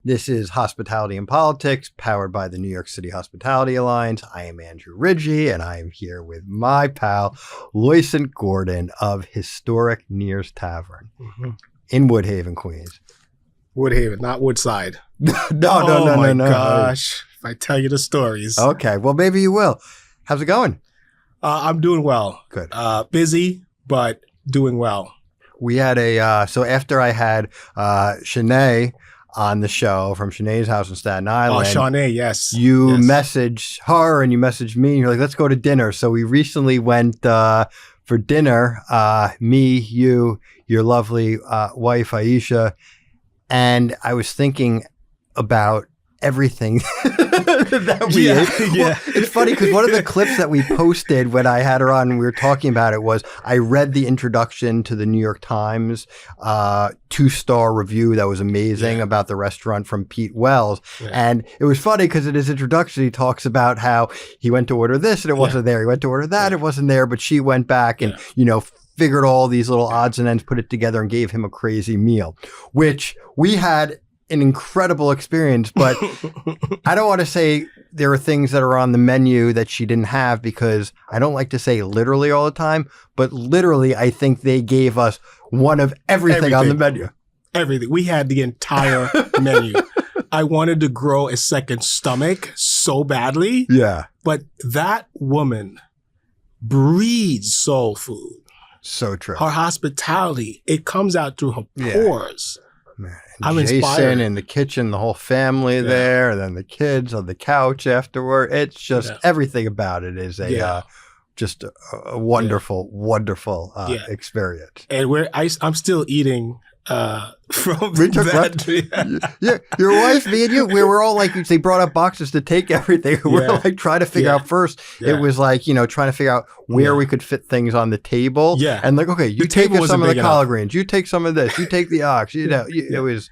This is Hospitality and Politics, powered by the New York City Hospitality Alliance. I am Andrew Ridgie, and I am here with my pal, Loycent Gordon of historic Neir's Tavern in Woodhaven, Queens. Woodhaven, not Woodside. No. Oh my gosh, if I tell you the stories. Okay, well, maybe you will. How's it going? I'm doing well. Good. Busy, but doing well. We had so after I had Shaw-naé on the show from Shaw-naé's house in Staten Island. Oh, Shaw-naé, yes. You messaged her and you messaged me and you're like, let's go to dinner. So we recently went for dinner, me, you, your lovely wife, Aisha. And I was thinking about everything that we ate. Yeah. Well, it's funny because one of the clips that we posted when I had her on and we were talking about it was I read the introduction to the New York Times 2-star review that was amazing about the restaurant from Pete Wells. Yeah. And it was funny because in his introduction, he talks about how he went to order this and it wasn't there. He went to order that, it wasn't there, but she went back and, figured all these little odds and ends, put it together and gave him a crazy meal, which we had an incredible experience, but I don't want to say there are things that are on the menu that she didn't have because I don't like to say literally all the time, but literally I think they gave us one of everything on the menu. Everything. We had the entire menu. I wanted to grow a second stomach so badly. Yeah. But that woman breeds soul food. So true. Her hospitality, it comes out through her pores. Man. I'm Jason inspired. in the kitchen, the whole family there, and then the kids on the couch afterward. It's just everything about it is just a wonderful, wonderful experience. And I'm still eating from that. Yeah, your wife, me and you, we were all like, they brought up boxes to take everything. We're like trying to figure out first. It was like, trying to figure out where we could fit things on the table. Yeah. And like, okay, you take some of the collard greens, you take some of this, you take the ox, it was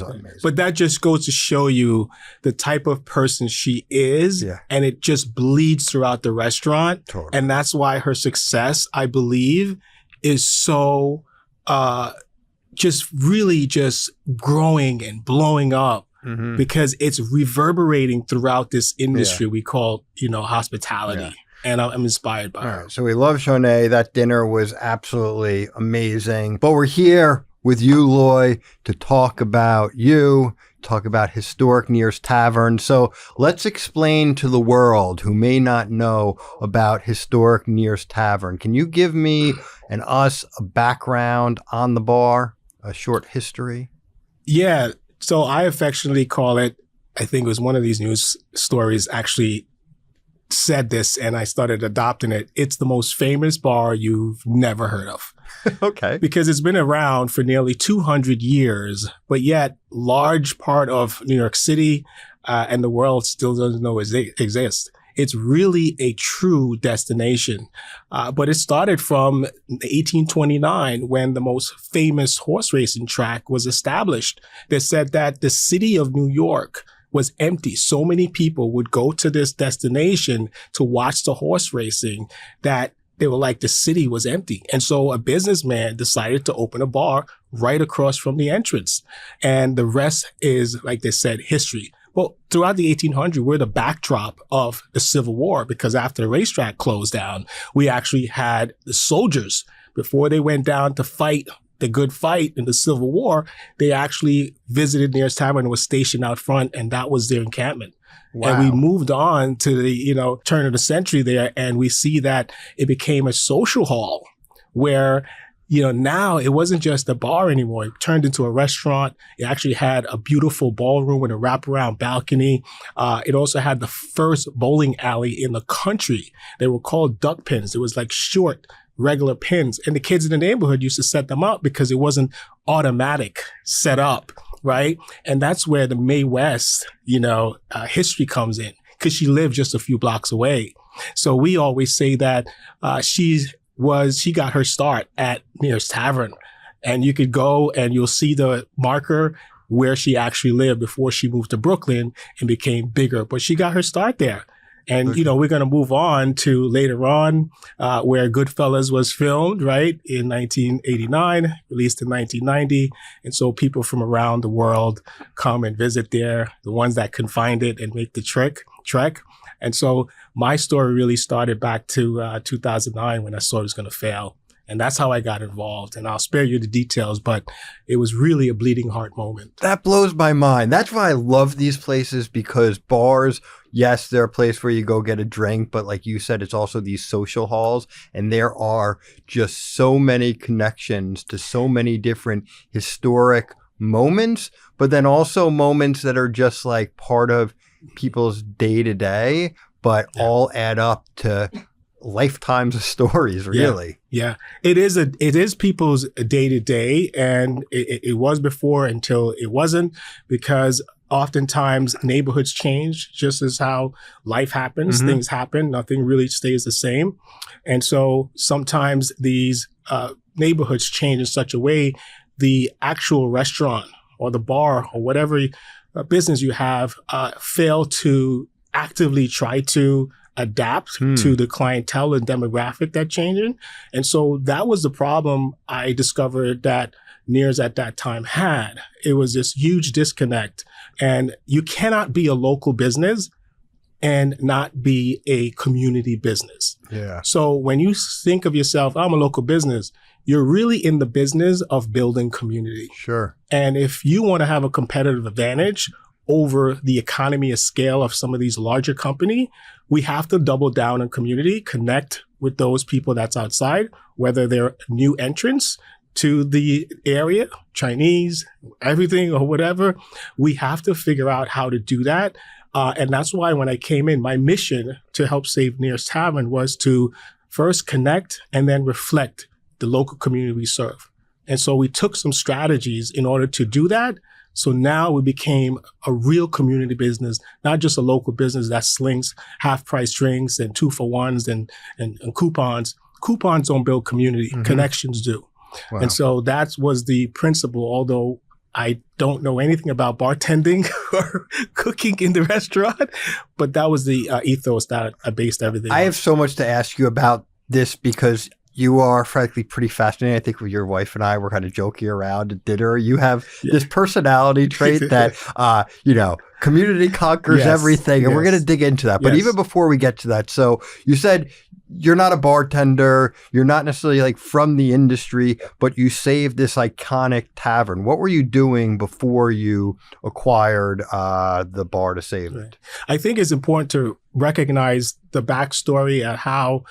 amazing. But that just goes to show you the type of person she is. Yeah. And it just bleeds throughout the restaurant. Totally. And that's why her success, I believe, is so, just really just growing and blowing up because it's reverberating throughout this industry we call, hospitality. Yeah. And I'm inspired by her. Right, so we love Shaw-naé. That dinner was absolutely amazing. But we're here with you, Loy, to talk about historic Neir's Tavern. So let's explain to the world who may not know about historic Neir's Tavern. Can you give me and us a background on the bar? A short history? Yeah. So I affectionately call it, I think it was one of these news stories actually said this and I started adopting it. It's the most famous bar you've never heard of. Okay. Because it's been around for nearly 200 years, but yet large part of New York City and the world still doesn't know it exists. It's really a true destination. But it started from 1829 when the most famous horse racing track was established. They said that the city of New York was empty. So many people would go to this destination to watch the horse racing that they were like, the city was empty. And so a businessman decided to open a bar right across from the entrance. And the rest is, like they said, history. Well, throughout the 1800s, we're the backdrop of the Civil War because after the racetrack closed down, we actually had the soldiers, before they went down to fight the good fight in the Civil War, they actually visited Neir's Tavern and was stationed out front, and that was their encampment. Wow. And we moved on to the, turn of the century there, and we see that it became a social hall where now it wasn't just a bar anymore. It turned into a restaurant. It actually had a beautiful ballroom with a wraparound balcony. It also had the first bowling alley in the country. They were called duck pins. It was like short, regular pins. And the kids in the neighborhood used to set them up because it wasn't automatic set up, right? And that's where the Mae West, history comes in because she lived just a few blocks away. So we always say that she got her start at Neir's Tavern. And you could go and you'll see the marker where she actually lived before she moved to Brooklyn and became bigger. But she got her start there. And, we're going to move on to later on where Goodfellas was filmed, right, in 1989, released in 1990. And so people from around the world come and visit there, the ones that can find it and make the trek. And so my story really started back to 2009 when I saw it was going to fail. And that's how I got involved. And I'll spare you the details, but it was really a bleeding heart moment. That blows my mind. That's why I love these places, because bars, yes, they're a place where you go get a drink, but like you said, it's also these social halls. And there are just so many connections to so many different historic moments, but then also moments that are just like part of people's day to day, but all add up to lifetimes of stories, really. Yeah. It is people's day to day, and it was before until it wasn't, because oftentimes neighborhoods change, just as how life happens. Mm-hmm. Things happen. Nothing really stays the same. And so sometimes these neighborhoods change in such a way, the actual restaurant or the bar or whatever business you have fail to actively try to adapt to the clientele and demographic that changing. And so that was the problem I discovered that Neir's at that time had. It was this huge disconnect. And you cannot be a local business and not be a community business. Yeah. So when you think of yourself, I'm a local business, you're really in the business of building community. Sure. And if you want to have a competitive advantage over the economy of scale of some of these larger companies, we have to double down on community, connect with those people that's outside, whether they're new entrants to the area, Chinese, everything or whatever. We have to figure out how to do that. And that's why when I came in, my mission to help save Neir's Tavern was to first connect and then reflect the local community we serve. And so we took some strategies in order to do that. So now we became a real community business, not just a local business that slings half-price drinks and 2-for-1s and coupons. Coupons don't build community. Mm-hmm. Connections do. Wow. And so that was the principle, although I don't know anything about bartending or cooking in the restaurant, but that was the ethos that I based everything on. I have so much to ask you about this because you are frankly pretty fascinating. I think with your wife and I were kind of joking around at dinner. You have this personality trait that, community conquers everything. And we're going to dig into that. But even before we get to that, so you said you're not a bartender. You're not necessarily like from the industry, but you saved this iconic tavern. What were you doing before you acquired the bar to save it? I think it's important to recognize the backstory at how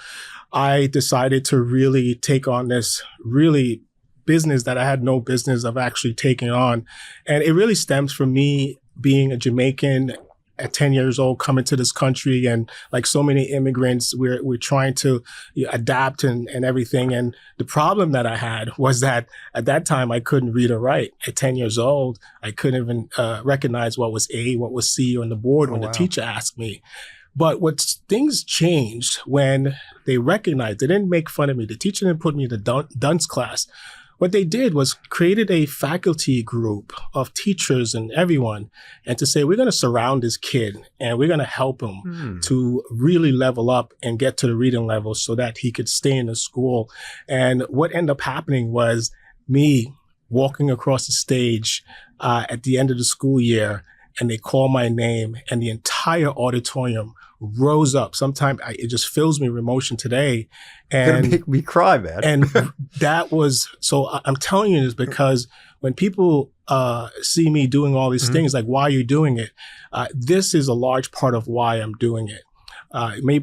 I decided to really take on this really business that I had no business of actually taking on. And it really stems from me being a Jamaican at 10 years old, coming to this country. And like so many immigrants, we're trying to adapt and everything. And the problem that I had was that at that time, I couldn't read or write. At 10 years old, I couldn't even recognize what was A, what was C on the board when the teacher asked me. But things changed when they recognized, they didn't make fun of me. The teacher didn't put me in the dunce class. What they did was created a faculty group of teachers and everyone, and to say, we're going to surround this kid and we're going to help him to really level up and get to the reading level so that he could stay in the school. And what ended up happening was me walking across the stage at the end of the school year, and they call my name and the entire auditorium rose up. Sometimes it just fills me with emotion today. And gonna make me cry, man. And that was, so I'm telling you this because when people see me doing all these things, like, why are you doing it? This is a large part of why I'm doing it.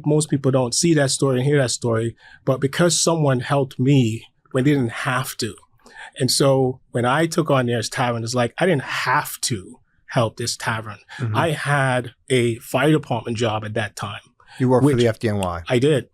Most people don't see that story and hear that story, but because someone helped me when they didn't have to. And so when I took on Neir's Tavern, it's like, I didn't have to help this tavern. Mm-hmm. I had a fire department job at that time. You worked for the FDNY. I did.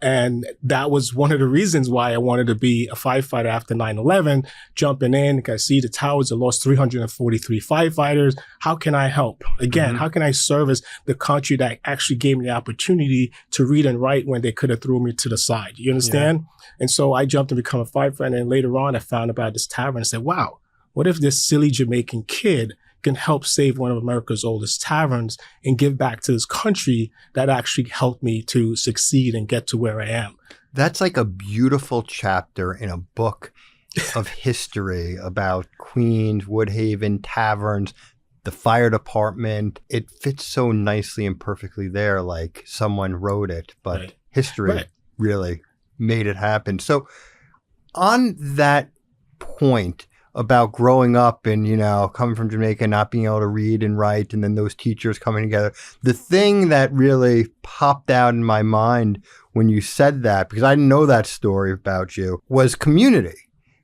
And that was one of the reasons why I wanted to be a firefighter after 9/11, jumping in. I see the towers, I lost 343 firefighters. How can I help? Again, how can I service the country that actually gave me the opportunity to read and write when they could have threw me to the side? You understand? Yeah. And so I jumped and become a firefighter. And later on, I found about this tavern and said, wow, what if this silly Jamaican kid can help save one of America's oldest taverns and give back to this country that actually helped me to succeed and get to where I am. That's like a beautiful chapter in a book of history about Queens, Woodhaven, taverns, the fire department. It fits so nicely and perfectly there, like someone wrote it, but history really made it happen. So on that point about growing up and, coming from Jamaica, not being able to read and write, and then those teachers coming together, the thing that really popped out in my mind when you said that, because I didn't know that story about you, was community.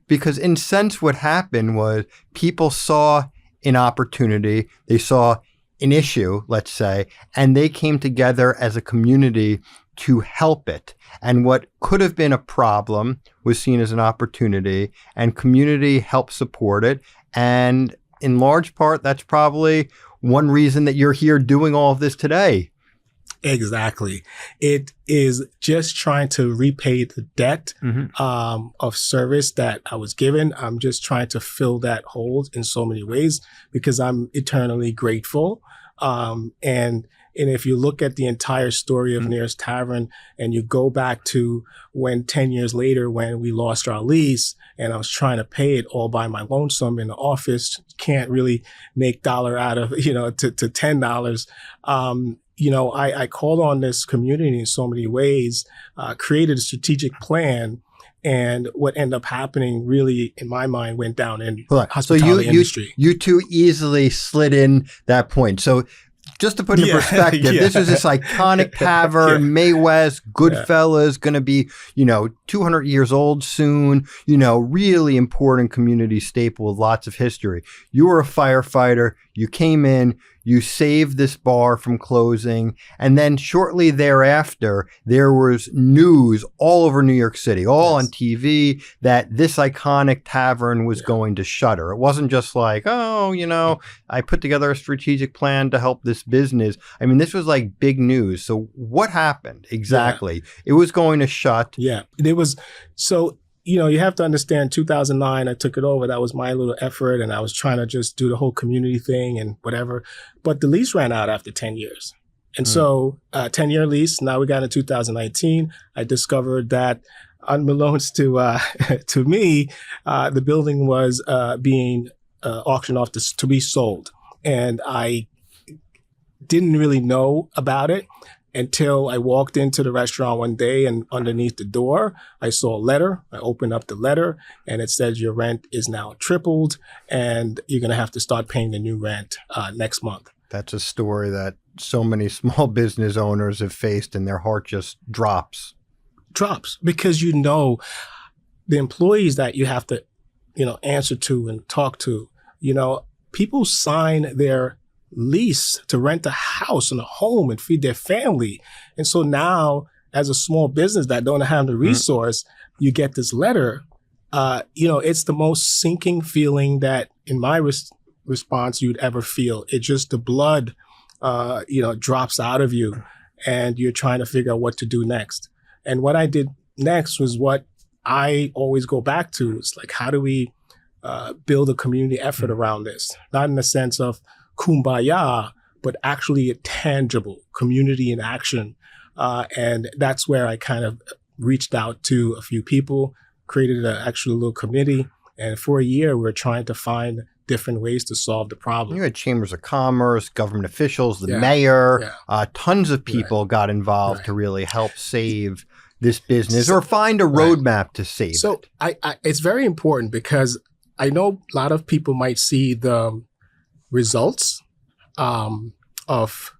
Because in a sense, what happened was people saw an opportunity, they saw an issue, let's say, and they came together as a community to help it. And what could have been a problem was seen as an opportunity, and community helped support it. And in large part, that's probably one reason that you're here doing all of this today. Exactly. It is just trying to repay the debt of service that I was given. I'm just trying to fill that hole in so many ways because I'm eternally grateful. And if you look at the entire story of Neir's Tavern and you go back to when 10 years later, when we lost our lease and I was trying to pay it all by my lonesome in the office, can't really make dollar out of, to $10. I called on this community in so many ways, created a strategic plan. And what ended up happening really, in my mind, went down in hospitality industry. You two easily slid in that point. So just to put in perspective, this was this iconic tavern, May West, Goodfellas, going to be, 200 years old soon, really important community staple with lots of history. You were a firefighter. You came in, you saved this bar from closing. And then shortly thereafter, there was news all over New York City, all on TV, that this iconic tavern was going to shutter. It wasn't just like, I put together a strategic plan to help this business. I mean, this was like big news. So what happened exactly? It was going to shut. Yeah, it was. So, you have to understand 2009, I took it over. That was my little effort. And I was trying to just do the whole community thing and whatever. But the lease ran out after 10 years. And so 10-year lease. Now we got in 2019. I discovered that unbeknownst to me, the building was being auctioned off to be sold. And I didn't really know about it until I walked into the restaurant one day, and underneath the door, I saw a letter. I opened up the letter and it says your rent is now tripled and you're going to have to start paying the new rent next month. That's a story that so many small business owners have faced, and their heart just drops. Because the employees that you have to, answer to and talk to, people sign their lease to rent a house and a home and feed their family. And so now, as a small business that don't have the resource, you get this letter. It's the most sinking feeling that in my response you'd ever feel. It's just the blood, drops out of you and you're trying to figure out what to do next. And what I did next was what I always go back to. It's like, how do we build a community effort around this? Not in the sense of kumbaya, but actually a tangible community in action. And that's where I kind of reached out to a few people, created an actual little committee. And for a year, we were trying to find different ways to solve the problem. You had chambers of commerce, government officials, the mayor, tons of people got involved to really help save this business or find a roadmap to save it. So it's very important because I know a lot of people might see the results of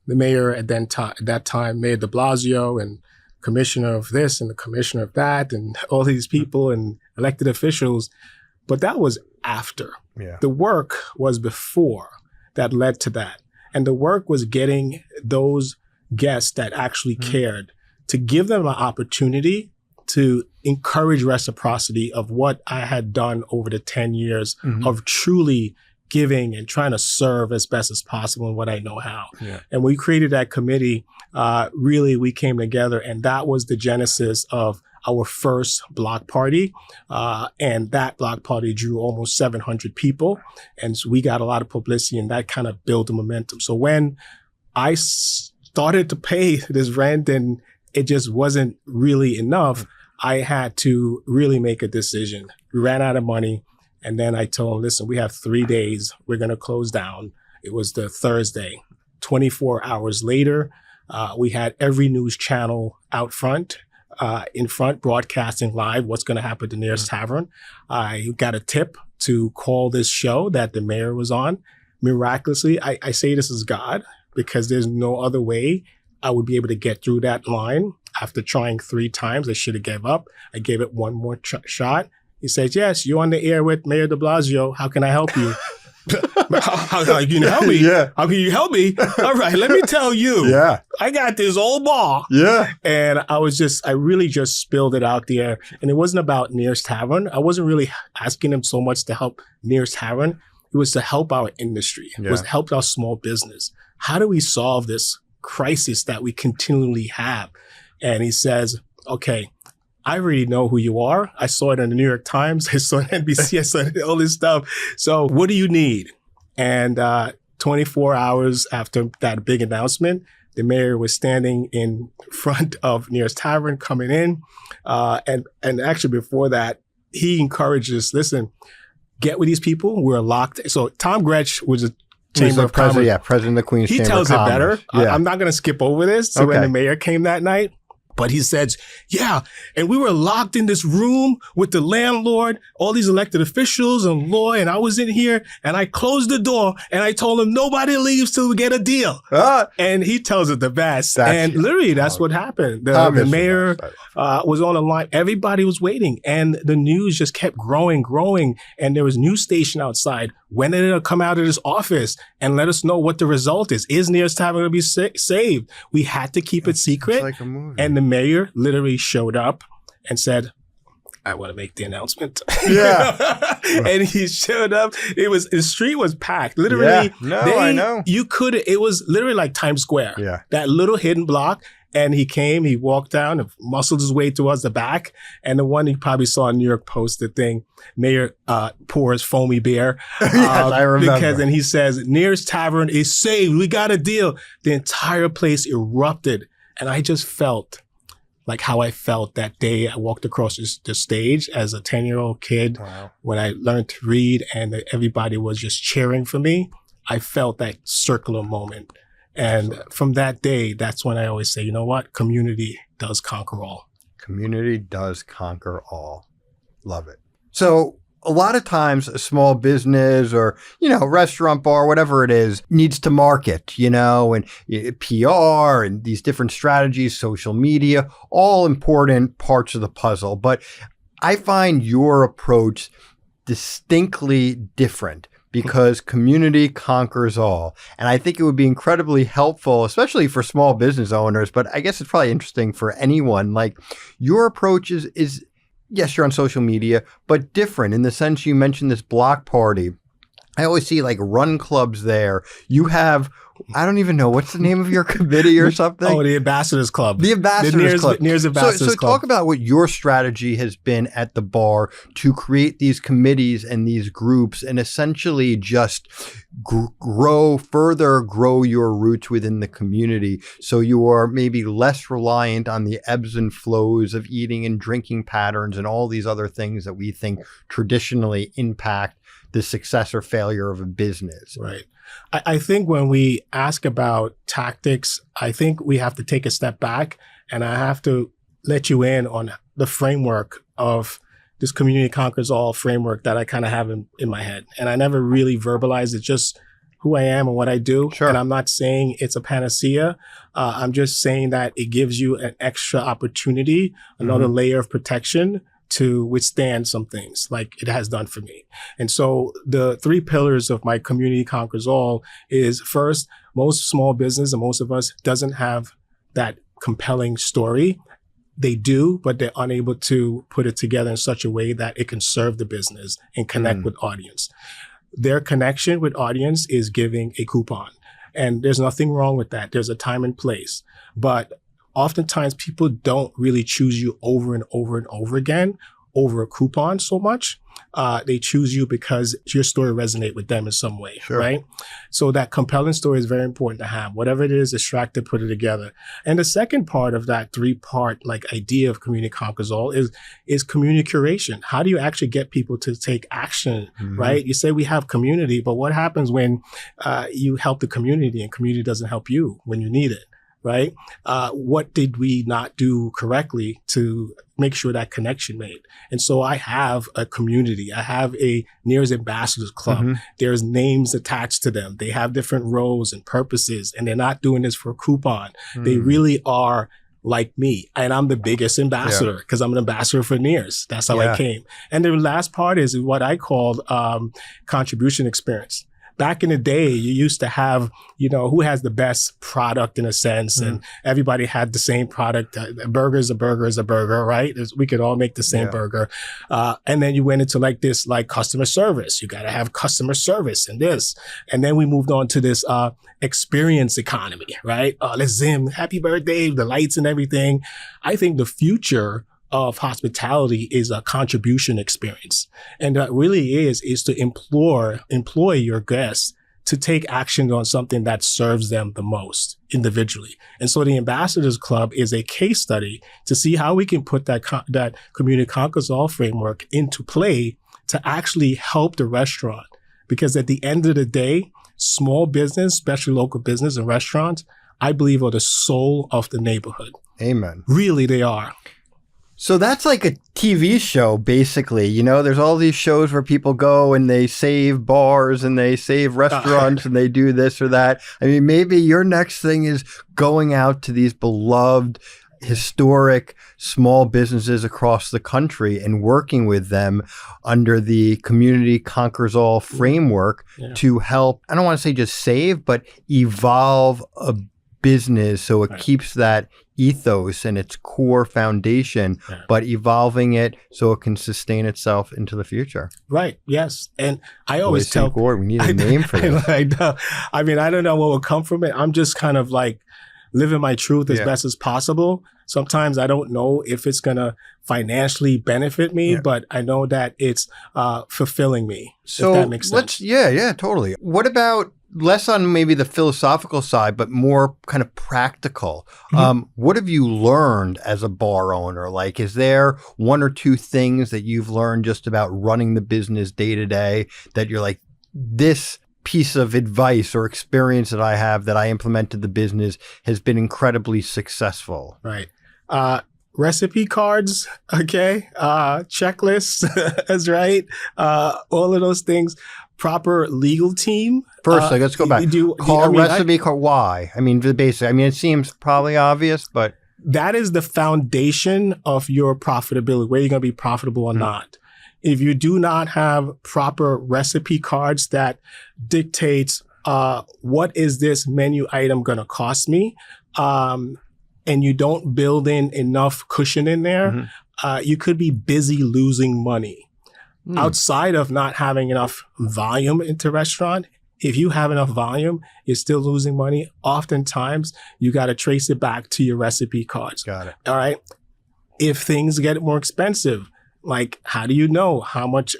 the mayor at that time, Mayor de Blasio, and commissioner of this and the commissioner of that, and all these people and elected officials. But that was after. Yeah. The work was before that led to that. And the work was getting those guests that actually cared, to give them an opportunity to encourage reciprocity of what I had done over the 10 years of truly giving and trying to serve as best as possible in what I know how. Yeah. And we created that committee. Really, we came together, and that was the genesis of our first block party. And that block party drew almost 700 people. And so we got a lot of publicity, and that kind of built the momentum. So when I started to pay this rent and it just wasn't really enough, I had to really make a decision. We ran out of money. And then I told him, listen, we have 3 days. We're going to close down. It was the Thursday. 24 hours later, we had every news channel out front, in front, broadcasting live what's going to happen to Neir's Tavern. I got a tip to call this show that the mayor was on. Miraculously, I say this is God, because there's no other way I would be able to get through that line. After trying 3 times, I should have gave up. I gave it one more shot. He says, yes, you're on the air with Mayor de Blasio. How can I help you? How can you help me? Yeah. How can you help me? All right, let me tell you. Yeah. I got this old bar. Yeah. And I really just spilled it out there. And it wasn't about Neir's Tavern. I wasn't really asking him so much to help Neir's Tavern. It was to help our industry. It was to help our small business. How do we solve this crisis that we continually have? And he says, okay, I already know who you are. I saw it in the New York Times. I saw it on NBC. I saw all this stuff. So what do you need? And 24 hours after that big announcement, the mayor was standing in front of Neir's Tavern coming in. And actually before that, he encouraged us, listen, get with these people. We're locked. So Tom Gretsch was a Chamber of Commerce. Yeah, president of the Queen's He Chamber tells of it Commerce. better. Yeah. I'm not going to skip over this. So when the mayor came that night, but he says, yeah, and we were locked in this room with the landlord, all these elected officials and law, and I was in here and I closed the door and I told him nobody leaves till we get a deal. And he tells it the best. And literally that's what happened. The mayor was on the line. Everybody was waiting and the news just kept growing. And there was a news station outside. When did it come out of this office and let us know what the result is? Is Neir's Tavern going to be saved? We had to keep it secret. It's like a movie. And the mayor literally showed up and said, I want to make the announcement. Yeah. And he showed up. The street was packed. Literally. Yeah. No, I know. It was literally like Times Square. Yeah. That little hidden block. And he came, he walked down and muscled his way towards the back. And the one you probably saw in New York Post, the thing, Mayor pours foamy beer. Yes, I remember. And he says, Neir's Tavern is saved. We got a deal. The entire place erupted. And I just felt like how I felt that day I walked across the stage as a 10-year-old kid. Wow. When I learned to read and everybody was just cheering for me. I felt that circular moment. And from that day, that's when I always say, you know what? Community does conquer all. Community does conquer all. Love it. So a lot of times a small business or, restaurant, bar, whatever it is, needs to market, and PR and these different strategies, social media, all important parts of the puzzle. But I find your approach distinctly different. Because community conquers all. And I think it would be incredibly helpful, especially for small business owners, but I guess it's probably interesting for anyone. Like your approach is yes, you're on social media, but different in the sense you mentioned this block party. I always see like run clubs there. You have, I don't even know, what's the name of your committee or something? Oh, the Ambassadors Club. The Ambassadors Club. Neir's Ambassadors Club. So talk about what your strategy has been at the bar to create these committees and these groups and essentially just grow your roots within the community so you are maybe less reliant on the ebbs and flows of eating and drinking patterns and all these other things that we think traditionally impact the success or failure of a business. Right. I think when we ask about tactics, I think we have to take a step back and I have to let you in on the framework of this community conquers all framework that I kind of have in my head. And I never really verbalized it, just who I am and what I do. Sure. And I'm not saying it's a panacea. I'm just saying that it gives you an extra opportunity, another layer of protection to withstand some things like it has done for me. And so the 3 pillars of my community conquers all is first, most small business and most of us doesn't have that compelling story. They do, but they're unable to put it together in such a way that it can serve the business and connect with audience. Their connection with audience is giving a coupon. And there's nothing wrong with that. There's a time and place. But oftentimes people don't really choose you over and over and over again over a coupon so much. They choose you because your story resonates with them in some way, Sure. right? So that compelling story is very important to have. Whatever it is, extract it, put it together. And the second part of that 3-part like idea of community conquers all is community curation. How do you actually get people to take action, right? You say we have community, but what happens when you help the community and community doesn't help you when you need it? Right? What did we not do correctly to make sure that connection made? And so I have a community. I have a Neir's Ambassadors Club. There's names attached to them. They have different roles and purposes, and they're not doing this for a coupon. They really are like me. And I'm the biggest ambassador because I'm an ambassador for Neir's. That's how I came. And the last part is what I called contribution experience. Back in the day, you used to have, who has the best product in a sense, and everybody had the same product. A burger is a burger is a burger, right? We could all make the same burger. And then you went into this customer service. You got to have customer service and this. And then we moved on to this experience economy, right? Let's zoom, happy birthday, the lights and everything. I think the future of hospitality is a contribution experience. And that really is to employ your guests to take action on something that serves them the most individually. And so the Ambassadors Club is a case study to see how we can put that community conquers all framework into play to actually help the restaurant. Because at the end of the day, small business, especially local business and restaurants, I believe are the soul of the neighborhood. Amen. Really, they are. So that's like a TV show, basically. There's all these shows where people go and they save bars and they save restaurants and they do this or that. I mean, maybe your next thing is going out to these beloved, historic, small businesses across the country and working with them under the Community Conquers All framework to help, I don't want to say just save, but evolve a business so it keeps that ethos and its core foundation, but evolving it so it can sustain itself into the future. Right. Yes. And I always tell Gordon, we need a name for this. I mean, I don't know what will come from it. I'm just kind of living my truth as best as possible. Sometimes I don't know if it's going to financially benefit me, but I know that it's fulfilling me. So if that makes sense. Totally. What about less on maybe the philosophical side, but more kind of practical? What have you learned as a bar owner? Is there one or two things that you've learned just about running the business day to day that you're like, this piece of advice or experience that I have that I implemented the business has been incredibly successful? Right. Recipe cards, okay? Checklists, that's right. All of those things. Proper legal team. First, let's go back. Recipe card. Why? I mean, the basic. I mean, it seems probably obvious, but that is the foundation of your profitability, whether you're going to be profitable or not. If you do not have proper recipe cards that dictates what is this menu item going to cost me, and you don't build in enough cushion in there, you could be busy losing money. Outside of not having enough volume into restaurant, if you have enough volume, you're still losing money. Oftentimes, you got to trace it back to your recipe cards. Got it. All right. If things get more expensive, how do you know how much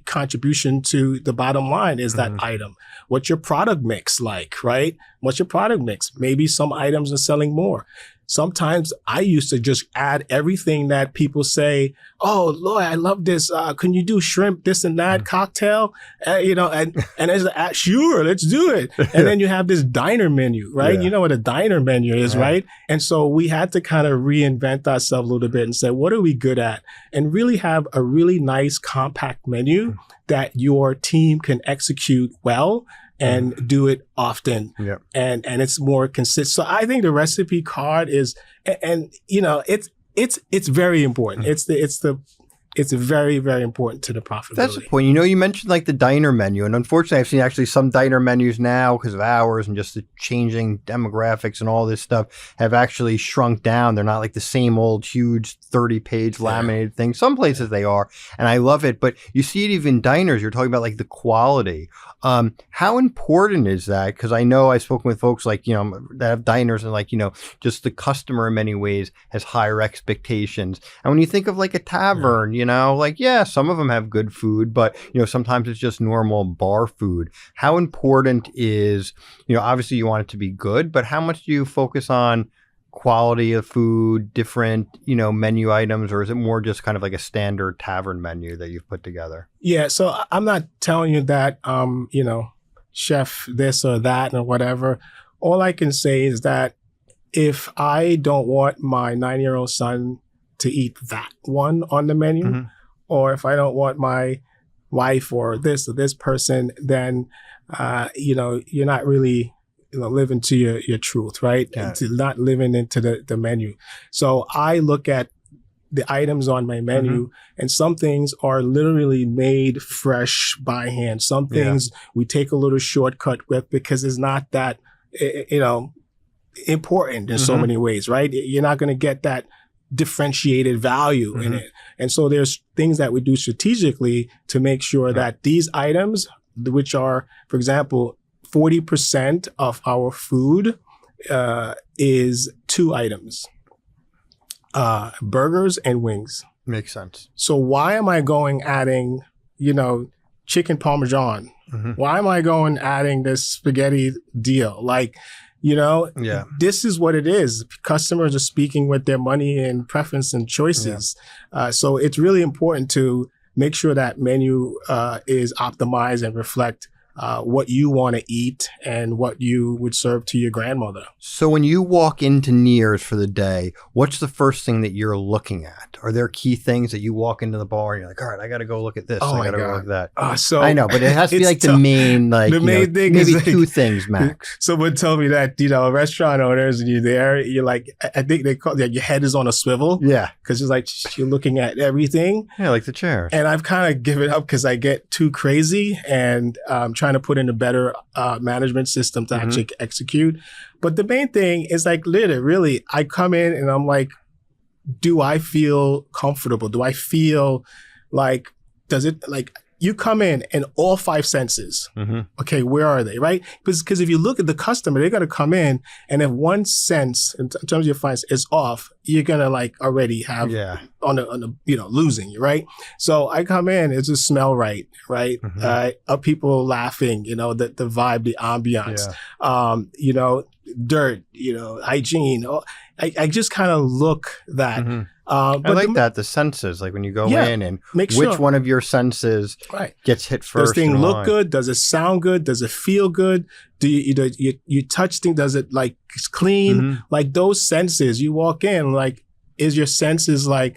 contribution to the bottom line is that item? What's your product mix like, right? What's your product mix? Maybe some items are selling more. Sometimes I used to just add everything that people say, oh, Lord, I love this. Can you do shrimp, this and that cocktail? And it's like, sure, let's do it. And then you have this diner menu, right? Yeah. You know what a diner menu is, right? And so we had to kind of reinvent ourselves a little bit and say, what are we good at? And really have a really nice compact menu that your team can execute well and do it often. Yeah. And it's more consistent. So I think the recipe card is, it's very important. It's it's very, very important to the profitability. That's the point. You mentioned like the diner menu, and unfortunately, I've seen actually some diner menus now because of hours and just the changing demographics and all this stuff have actually shrunk down. They're not like the same old huge 30-page laminated thing. Some places they are, and I love it. But you see it even in diners. You're talking about like the quality. How important is that? Because I know I've spoken with folks like, that have diners and like, just the customer in many ways has higher expectations. And when you think of like a tavern, some of them have good food, but, sometimes it's just normal bar food. How important is, obviously you want it to be good, but how much do you focus on quality of food, different, menu items, or is it more just kind of like a standard tavern menu that you've put together? Yeah. So I'm not telling you that, chef this or that or whatever. All I can say is that if I don't want my 9-year-old son to eat that one on the menu, or if I don't want my wife or this person, then, you're not really living to your truth, right? Yeah. To not living into the menu. So I look at the items on my menu, and some things are literally made fresh by hand. Some things we take a little shortcut with because it's not that, important in so many ways, right? You're not going to get that differentiated value in it. And so there's things that we do strategically to make sure that these items, which are, for example, 40% of our food is 2 items, burgers and wings. Makes sense. So why am I adding, chicken Parmesan? Why am I adding this spaghetti deal? This is what it is. Customers are speaking with their money and preference and choices. So it's really important to make sure that menu is optimized and reflect what you want to eat and what you would serve to your grandmother. So when you walk into Neir's for the day, what's the first thing that you're looking at? Are there key things that you walk into the bar and you're like, all right, I got to go look at this. I got to go look at that. So I know, but it has to be like the main, thing maybe is 2 things max. Someone told me that, restaurant owners, and you're there, you're like, I think they call it, your head is on a swivel. Yeah. Because it's like you're looking at everything. Yeah, like the chairs. And I've kind of given up because I get too crazy and trying to put in a better management system to actually execute. But the main thing is like, literally, I come in and I'm like, do I feel comfortable? Do I feel like, you come in and all 5 senses, okay, where are they, right? Because if you look at the customer, they're going to come in and if one sense in terms of your finance is off, you're going to already have on the losing, right? So I come in, it's just smell right? Are people laughing, the vibe, the ambiance, dirt, hygiene. I just kind of look that. But I like that, the senses, like when you go in and which one of your senses gets hit first. Does thing look good? Does it sound good? Does it feel good? Do you touch things? Does it it's clean? Like those senses, you walk in, is your senses are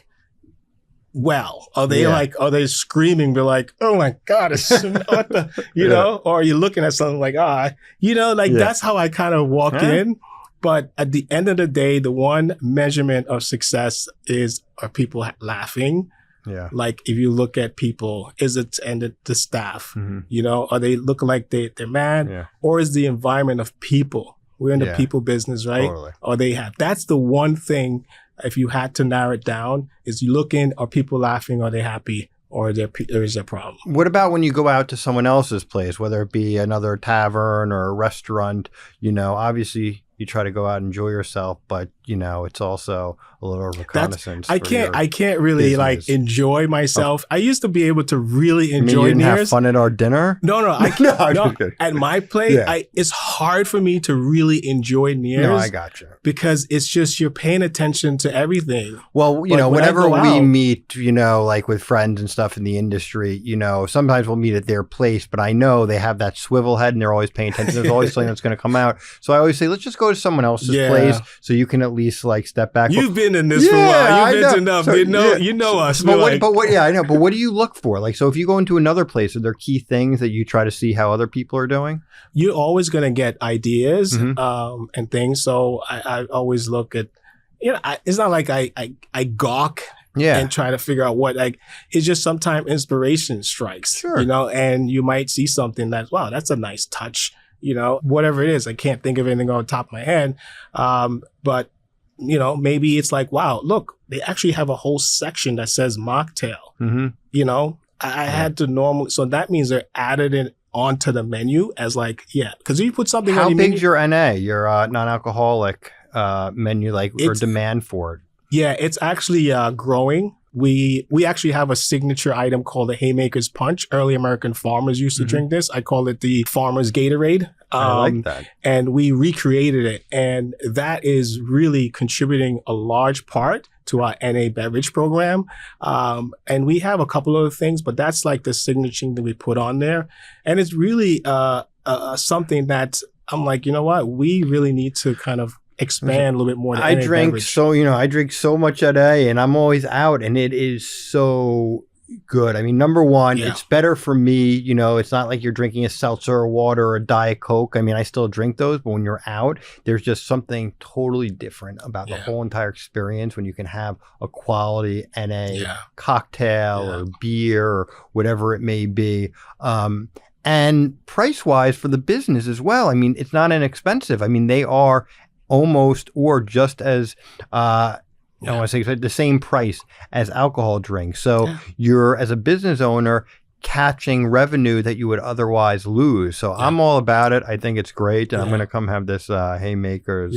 they are they screaming? They're like, oh my God, it's what the, know, or are you looking at something that's how I kind of walk in. But at the end of the day, the one measurement of success is, are people laughing? Yeah. Like if you look at people, is it and the staff, are they looking like they're mad? Yeah. Or is the environment of people? We're in the people business, right? Totally. Or they have, that's the one thing, if you had to narrow it down, is you look in, are people laughing? Are they happy? Or is there a problem? What about when you go out to someone else's place, whether it be another tavern or a restaurant? Obviously you try to go out and enjoy yourself, but it's also a little reconnaissance. I can't really enjoy myself. I used to be able to really enjoy. You didn't have fun at our dinner? No, I can't. No, at my place, it's hard for me to really enjoy Neir's. No, I gotcha. Because it's just you're paying attention to everything. Well, whenever we meet, with friends and stuff in the industry, sometimes we'll meet at their place, but I know they have that swivel head and they're always paying attention. There's always something that's going to come out. So I always say, let's just go to someone else's place so you can at least step back. You've been in this for a while. You've been enough. So, you know us. But I know. But what do you look for? So if you go into another place, are there key things that you try to see how other people are doing? You're always going to get ideas and things. So I always look at, it's not like I gawk and try to figure out what, like, it's just sometimes inspiration strikes, Sure. And you might see something that's, wow, that's a nice touch, whatever it is. I can't think of anything on the top of my head. But, maybe it's like, wow, look, they actually have a whole section that says mocktail. Mm-hmm. I had to normally, so that means they're added in onto the menu as like, because you put something How on your big's menu. your NA, your non-alcoholic menu, like, or demand for it? Yeah, it's actually growing. We actually have a signature item called the Haymaker's Punch. Early American farmers used to drink this. I call it the Farmer's Gatorade. I like that. And we recreated it. And that is really contributing a large part to our NA beverage program. And we have a couple other things, but that's like the signature that we put on there. And it's really something that I'm like, you know what? We really need to kind of expand a little bit more. I drink so much NA, and I'm always out, and it is so good. I mean, number one, it's better for me. It's not like you're drinking a seltzer or water or a Diet Coke. I mean, I still drink those, but when you're out, there's just something totally different about the whole entire experience when you can have a quality NA cocktail or beer or whatever it may be. And price-wise for the business as well. I mean, it's not inexpensive. I mean, they are almost or just as I want to say the same price as alcohol drinks. So you're, as a business owner, catching revenue that you would otherwise lose. So I'm all about it. I think it's great. And I'm going to come have this Haymakers.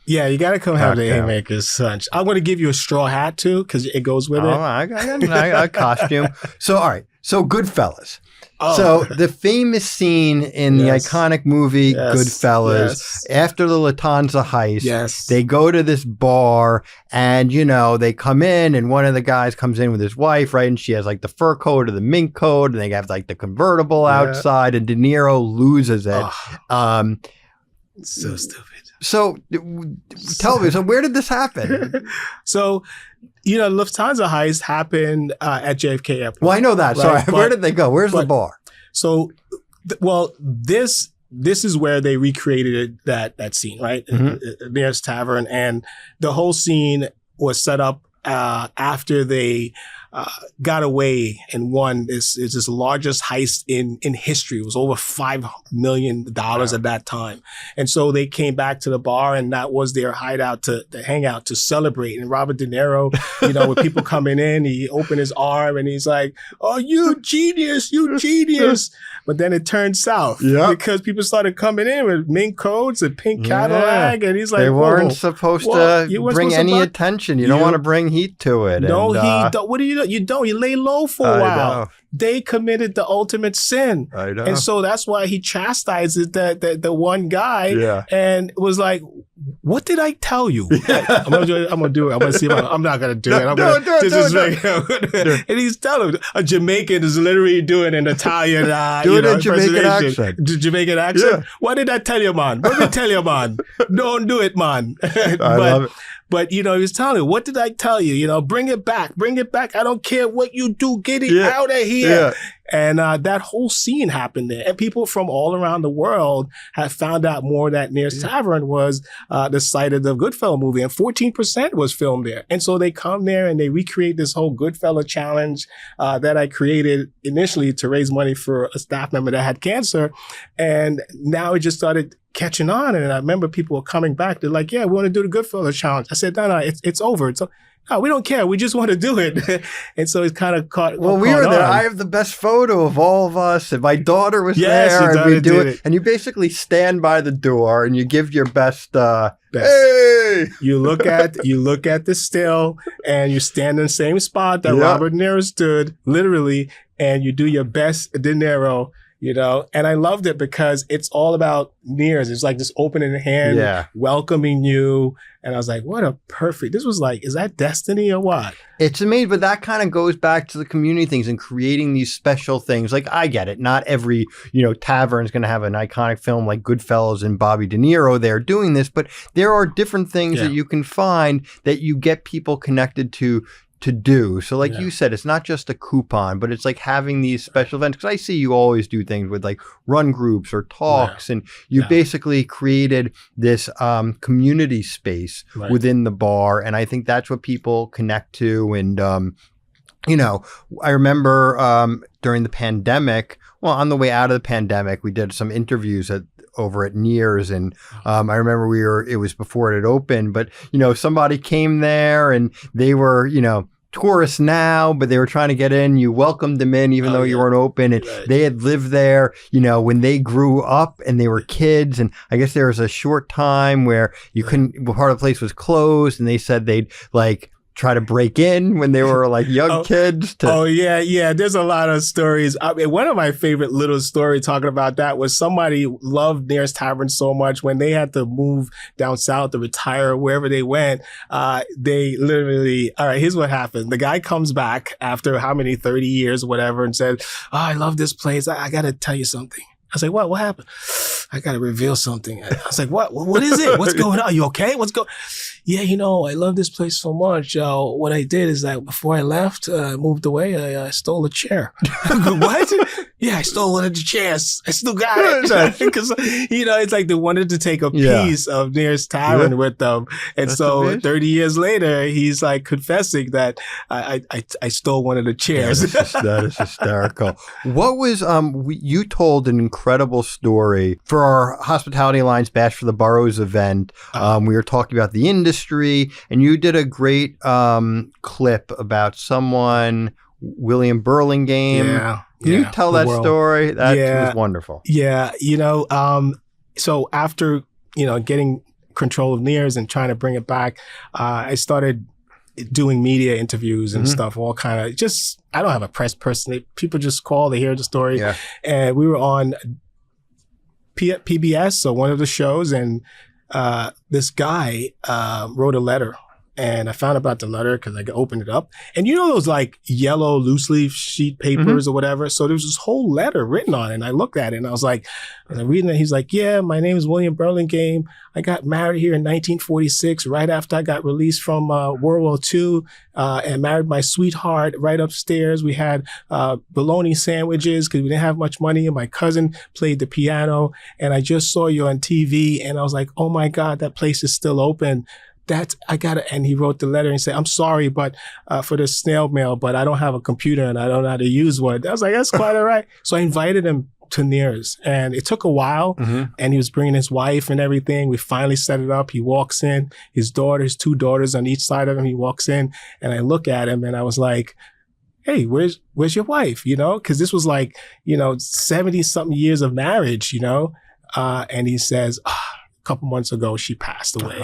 Yeah, you got to come have the Haymakers lunch. I'm going to give you a straw hat too, because it goes with it. I got a costume. So, all right. So Goodfellas. So the famous scene in the iconic movie Goodfellas, after the Lufthansa heist, they go to this bar and, they come in and one of the guys comes in with his wife, right? And she has like the fur coat or the mink coat and they have like the convertible outside and De Niro loses it. So stupid. So tell me, so where did this happen? So, Lufthansa heist happened at JFK Airport. Well, I know that. Right? Sorry, where did they go? Where's the bar? So, this is where they recreated that scene, right? Neir's Tavern, and the whole scene was set up after they got away and won this largest heist in history. It was over $5 million at that time. And so they came back to the bar and that was their hideout to hang out, to celebrate. And Robert De Niro, with people coming in, he opened his arm and he's like, "Oh, you genius, you genius." But then it turned south because people started coming in with mink coats and pink Cadillac. And he's like, they weren't supposed to bring any attention. You don't want to bring heat to it. No, what do you do? You don't. You lay low for a while. They committed the ultimate sin. I know. And so that's why he chastises the one guy and was like, "What did I tell you?" I'm gonna do it. I'm gonna see if I'm not gonna do it. And he's telling him, a Jamaican is literally doing an Italian do it in Jamaican accent. Jamaican accent? Yeah. What did I tell you, man? What did I tell you, man? Don't do it, man. I love it. But, he was telling him, what did I tell you? Bring it back. Bring it back. I don't care what you do. Get it out of here. Yeah. And that whole scene happened there. And people from all around the world have found out more that Neir's Tavern was the site of the Goodfellas movie. And 14% was filmed there. And so they come there and they recreate this whole Goodfellas challenge that I created initially to raise money for a staff member that had cancer. And now it just started catching on. And I remember people were coming back. They're like, "Yeah, we want to do the Goodfellas challenge." I said, no, it's over. No, we don't care. We just want to do it. And so it's kind of caught. Well, we were there. I have the best photo of all of us. And my daughter was there. And we do it. And you basically stand by the door and you give your best. Hey! You look at the still and you stand in the same spot that Robert De Niro stood, literally, and you do your best De Niro. And I loved it because it's all about Neir's. It's like this opening hand, welcoming you. And I was like, this was like, is that destiny or what? It's amazing, but that kind of goes back to the community things and creating these special things. Like, I get it. Not every, tavern is going to have an iconic film like Goodfellas and Bobby De Niro there doing this, but there are different things that you can find that you get people connected to to do. So like Yeah. you said, it's not just a coupon, but it's like having these special events. Because I see you always do things with like run groups or talks, and you basically created this community space within the bar. And I think that's what people connect to. And, you know, I remember during the pandemic, well, on the way out of the pandemic, we did some interviews over at Neir's, and I remember it was before it had opened, but you know, somebody came there and they were, you know, tourists now, but they were trying to get in. You welcomed them in even though you weren't open, and they had lived there, you know, when they grew up and they were kids. And I guess there was a short time where you couldn't, part of the place was closed, and they said they'd like try to break in when they were like young kids. Yeah. There's a lot of stories. I mean, one of my favorite little stories talking about that was somebody loved Neir's Tavern so much when they had to move down south to retire, wherever they went. They literally, all right, here's what happened. The guy comes back after how many, 30 years, whatever, and said, oh, I love this place. I got to tell you something. I was like, what happened? I got to reveal something. I was like, what is it? What's going on? You okay? Yeah, you know, I love this place so much. What I did is that before I left, moved away, I stole a chair. What? Yeah, I stole one of the chairs. I still got it. Because, you know, it's like they wanted to take a piece of Neir's Tavern with them. And that's so amazing. 30 years later, he's like confessing that I stole one of the chairs. That is hysterical. What was, you told an incredible story for our Hospitality Alliance Bash for the Boroughs event. We were talking about the industry, and you did a great clip about someone, William Burlingame. Can you tell that story? That was wonderful. Yeah, you know, so after, you know, getting control of Neir's and trying to bring it back, I started doing media interviews and stuff, all kind of just, I don't have a press person. People just call, they hear the story. Yeah. And we were on PBS, so one of the shows, and this guy wrote a letter, and I found about the letter because I opened it up, and you know those like yellow loose leaf sheet papers or whatever. So there was this whole letter written on it, and I looked at it, and I was like, and I'm reading it. He's like, "Yeah, my name is William Burlingame. I got married here in 1946, right after I got released from World War II, and married my sweetheart right upstairs. We had bologna sandwiches because we didn't have much money, and my cousin played the piano, and I just saw you on TV, and I was like, oh my God, that place is still open. And he wrote the letter and said, I'm sorry, but for the snail mail, but I don't have a computer and I don't know how to use one. I was like, that's quite all right. So I invited him to Neir's, and it took a while, and he was bringing his wife and everything. We finally set it up. He walks in, his two daughters on each side of him. He walks in, and I look at him, and I was like, hey, where's your wife? You know, because this was like, you know, 70 something years of marriage, you know? And he says, a couple months ago, she passed away.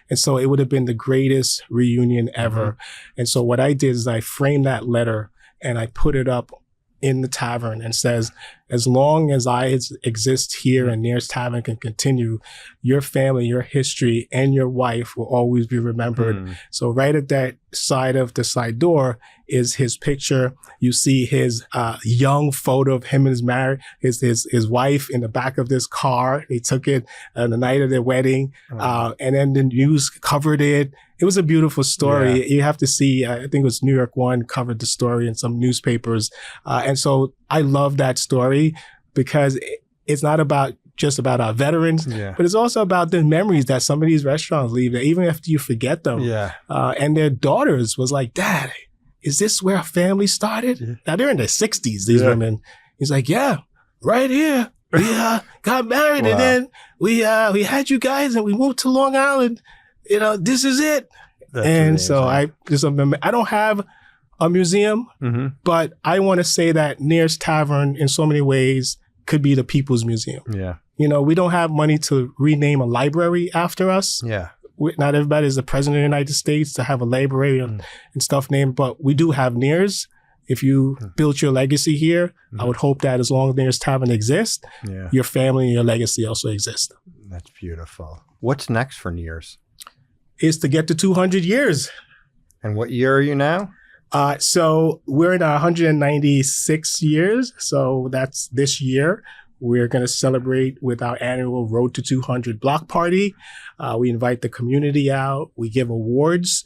And so it would have been the greatest reunion ever. And so what I did is I framed that letter and I put it up in the tavern and says, as long as I exist here and Neir's Tavern can continue, your family, your history, and your wife will always be remembered. So right at that side of the side door is his picture. You see his young photo of him and his marriage, his wife in the back of this car. They took it on the night of their wedding, and then the news covered it. It was a beautiful story. You have to see, I think it was New York One covered the story in some newspapers. And so I love that story because it's not just about our veterans, but it's also about the memories that some of these restaurants leave, that even after you forget them. And their daughters was like, Dad, is this where our family started? Now they're in their 60s, these women. He's like, yeah, right here. We got married and then we had you guys and we moved to Long Island. You know, this is it. That's and amazing. So I don't have a museum, but I want to say that Neir's Tavern in so many ways could be the people's museum. You know, we don't have money to rename a library after us. Not everybody is the president of the United States to have a library and stuff named, but we do have Neir's. If you built your legacy here, I would hope that as long as Neir's Tavern exists, your family and your legacy also exist. That's beautiful. What's next for Neir's? Is to get to 200 years. And what year are you now? So we're in 196 years. So that's this year. we're going to celebrate with our annual Road to 200 block party. We invite the community out. We give awards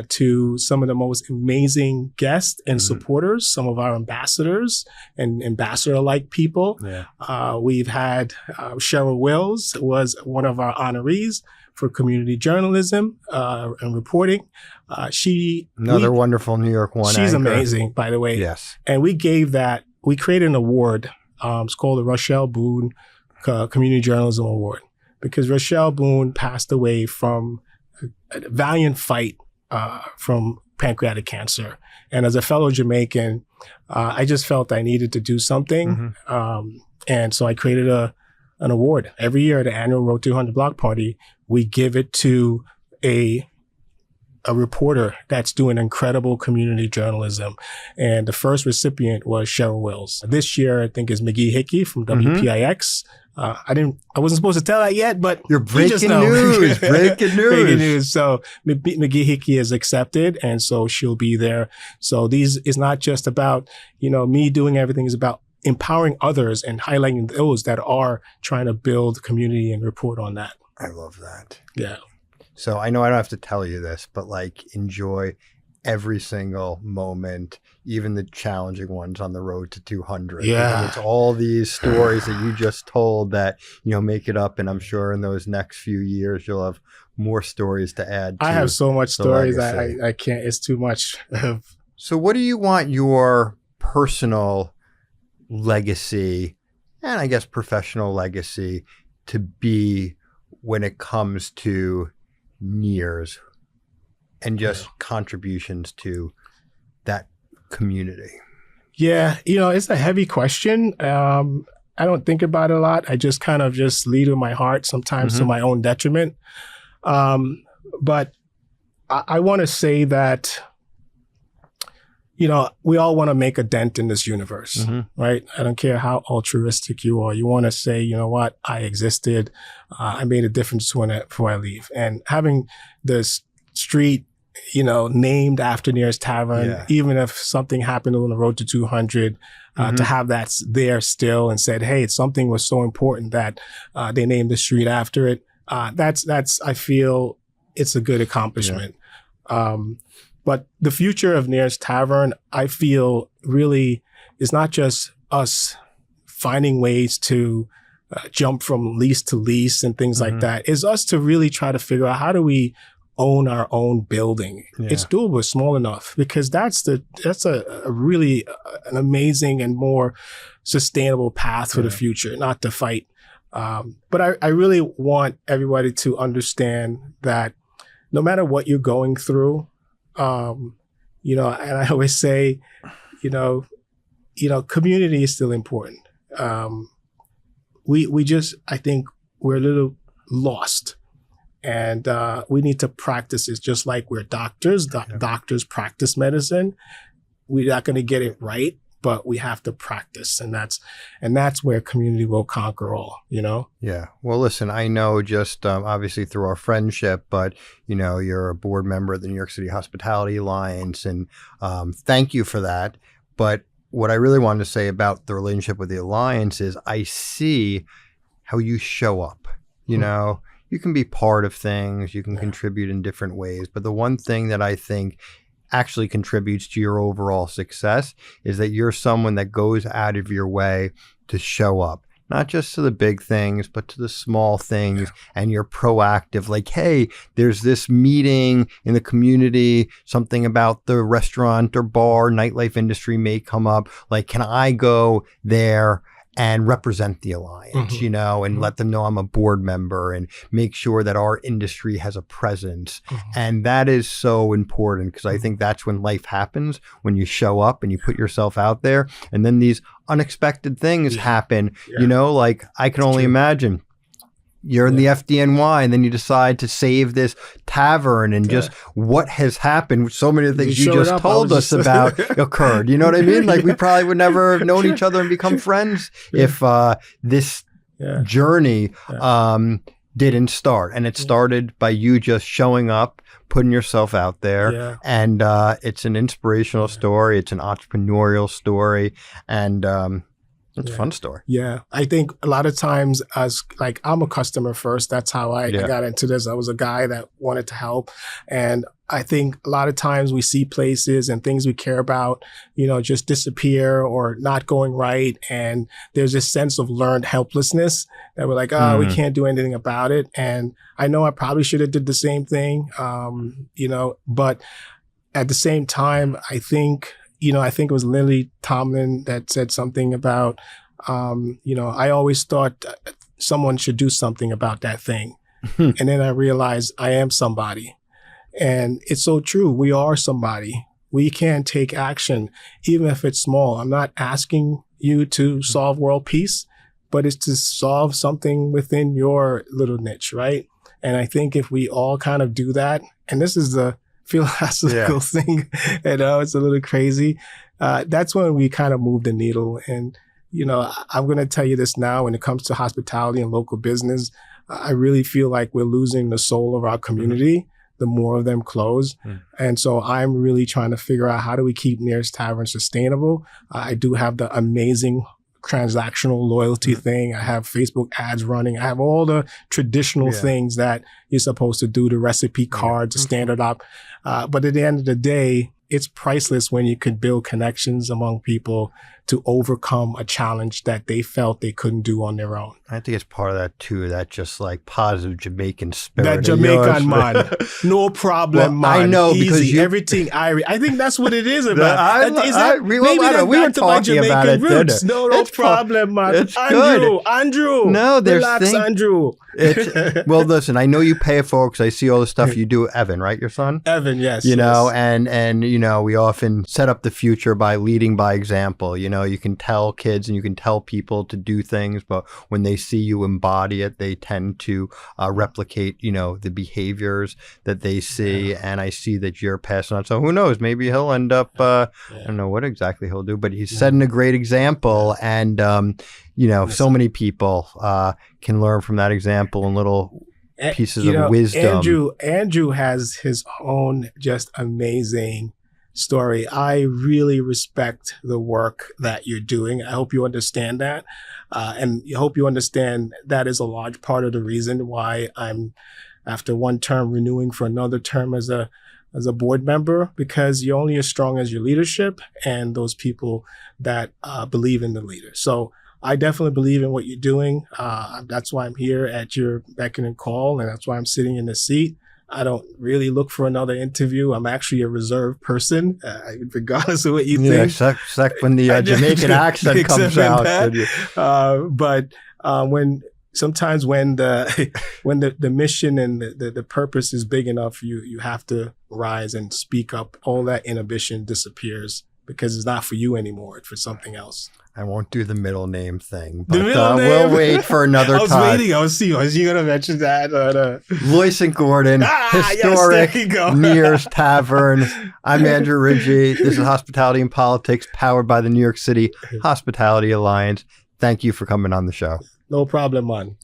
to some of the most amazing guests and supporters, some of our ambassadors and ambassador-like people. Yeah. We've had Cheryl Wills was one of our honorees for community journalism and reporting. Another wonderful New York One She's anchor. amazing, by the way. Yes. And we created an award. It's called the Rochelle Boone Community Journalism Award, because Rochelle Boone passed away from a valiant fight from pancreatic cancer. And as a fellow Jamaican, I just felt I needed to do something. And so I created an award. Every year at the annual Road 200 block party, we give it to a reporter that's doing incredible community journalism. And the first recipient was Cheryl Wills. This year, I think, is McGee Hickey from WPIX. I wasn't supposed to tell that yet, but you're breaking news. Breaking news. So McGee Hickey is accepted, and so she'll be there. So these is not just about, me doing everything. It's about empowering others and highlighting those that are trying to build community and report on that. I love that. Yeah. So I know I don't have to tell you this, but enjoy every single moment, even the challenging ones on the road to 200. Yeah. And it's all these stories that you just told that, make it up. And I'm sure in those next few years, you'll have more stories to add to I have so much stories. legacy. I can't, it's too much. So what do you want your personal legacy and I guess professional legacy to be when it comes to Neir's and just contributions to that community? Yeah, it's a heavy question. I don't think about it a lot. I just kind of just lead with my heart, sometimes to my own detriment. But I want to say that, we all want to make a dent in this universe, right? I don't care how altruistic you are. You want to say, you know what, I existed. I made a difference before I leave. And having this street, named after Neir's Tavern, even if something happened on the road to 200, to have that there still and said, hey, something was so important that they named the street after it. That's I feel it's a good accomplishment. But the future of Neir's Tavern, I feel really is not just us finding ways to jump from lease to lease and things like that. Is us to really try to figure out how do we own our own building. It's doable, small enough, because that's a really an amazing and more sustainable path for the future, not to fight. But I really want everybody to understand that no matter what you're going through, and I always say, community is still important. We just, I think we're a little lost, and we need to practice it just like we're doctors. Doctors practice medicine. We're not going to get it right, but we have to practice, and that's where community will conquer all, Yeah. Well, listen, I know just obviously through our friendship, but you're a board member of the New York City Hospitality Alliance, and thank you for that. But what I really wanted to say about the relationship with the Alliance is I see how you show up. You can be part of things, you can contribute in different ways, but the one thing that I think actually contributes to your overall success is that you're someone that goes out of your way to show up, not just to the big things, but to the small things. And you're proactive, like, hey, there's this meeting in the community, something about the restaurant or bar, nightlife industry may come up. Like, can I go there and represent the Alliance, and let them know I'm a board member and make sure that our industry has a presence. And that is so important, because I think that's when life happens, when you show up and you put yourself out there, and then these unexpected things happen, like I can only imagine. You're in the FDNY, and then you decide to save this tavern, and just what has happened. So many of the things you just told us about occurred. You know what I mean? Like, we probably would never have known each other and become friends if this journey didn't start. And it started by you just showing up, putting yourself out there. And it's an inspirational story. It's an entrepreneurial story. And That's a fun story. Yeah. I think a lot of times as like, I'm a customer first. That's how I got into this. I was a guy that wanted to help. And I think a lot of times we see places and things we care about, just disappear or not going right. And there's this sense of learned helplessness that we're like, we can't do anything about it. And I know I probably should have did the same thing, but at the same time, I think it was Lily Tomlin that said something about, I always thought someone should do something about that thing. And then I realized I am somebody. And it's so true. We are somebody. We can take action, even if it's small. I'm not asking you to solve world peace, but it's to solve something within your little niche, right? And I think if we all kind of do that, and this is the philosophical thing, it's a little crazy. That's when we kind of move the needle. And, I'm going to tell you this now, when it comes to hospitality and local business, I really feel like we're losing the soul of our community the more of them close. And so I'm really trying to figure out, how do we keep Neir's Tavern sustainable? I do have the amazing transactional loyalty thing. I have Facebook ads running. I have all the traditional things that you're supposed to do, the recipe cards, the standard op. But at the end of the day, it's priceless when you could build connections among people to overcome a challenge that they felt they couldn't do on their own. I think it's part of that too, that just like positive Jamaican spirit. That Jamaican man. No problem, man. I know, easy. because everything Irish. I think that's what it is about. We were talking about it. Roots. No problem, man. It's good. Andrew. No, there's relax, Andrew. Well, listen, I know you pay it forward because I see all the stuff you do. Evan, right? Your son? Evan, yes. And we often set up the future by leading by example. You can tell kids and you can tell people to do things, but when they see you embody it, they tend to replicate, the behaviors that they see. And I see that you're passing on. So who knows? Maybe he'll end up, I don't know what exactly he'll do, but he's setting a great example. And, so many people can learn from that example and little pieces of wisdom. Andrew has his own just amazing story. I really respect the work that you're doing. I hope you understand that. And I hope you understand that is a large part of the reason why I'm, after one term, renewing for another term as a board member, because you're only as strong as your leadership and those people that believe in the leader. So I definitely believe in what you're doing. That's why I'm here at your beck and call, and that's why I'm sitting in the seat. I don't really look for another interview. I'm actually a reserved person, regardless of what you think. Except when the Jamaican accent comes out. But sometimes when the mission and the purpose is big enough, you have to rise and speak up. All that inhibition disappears because it's not for you anymore. It's for something else. I won't do the middle name thing, but we'll wait for another time. I was waiting. Was you going to mention that? Loycent Gordon, historic Neir's Tavern. I'm Andrew Ridgey. This is Hospitality and Politics, powered by the New York City Hospitality Alliance. Thank you for coming on the show. No problem, man.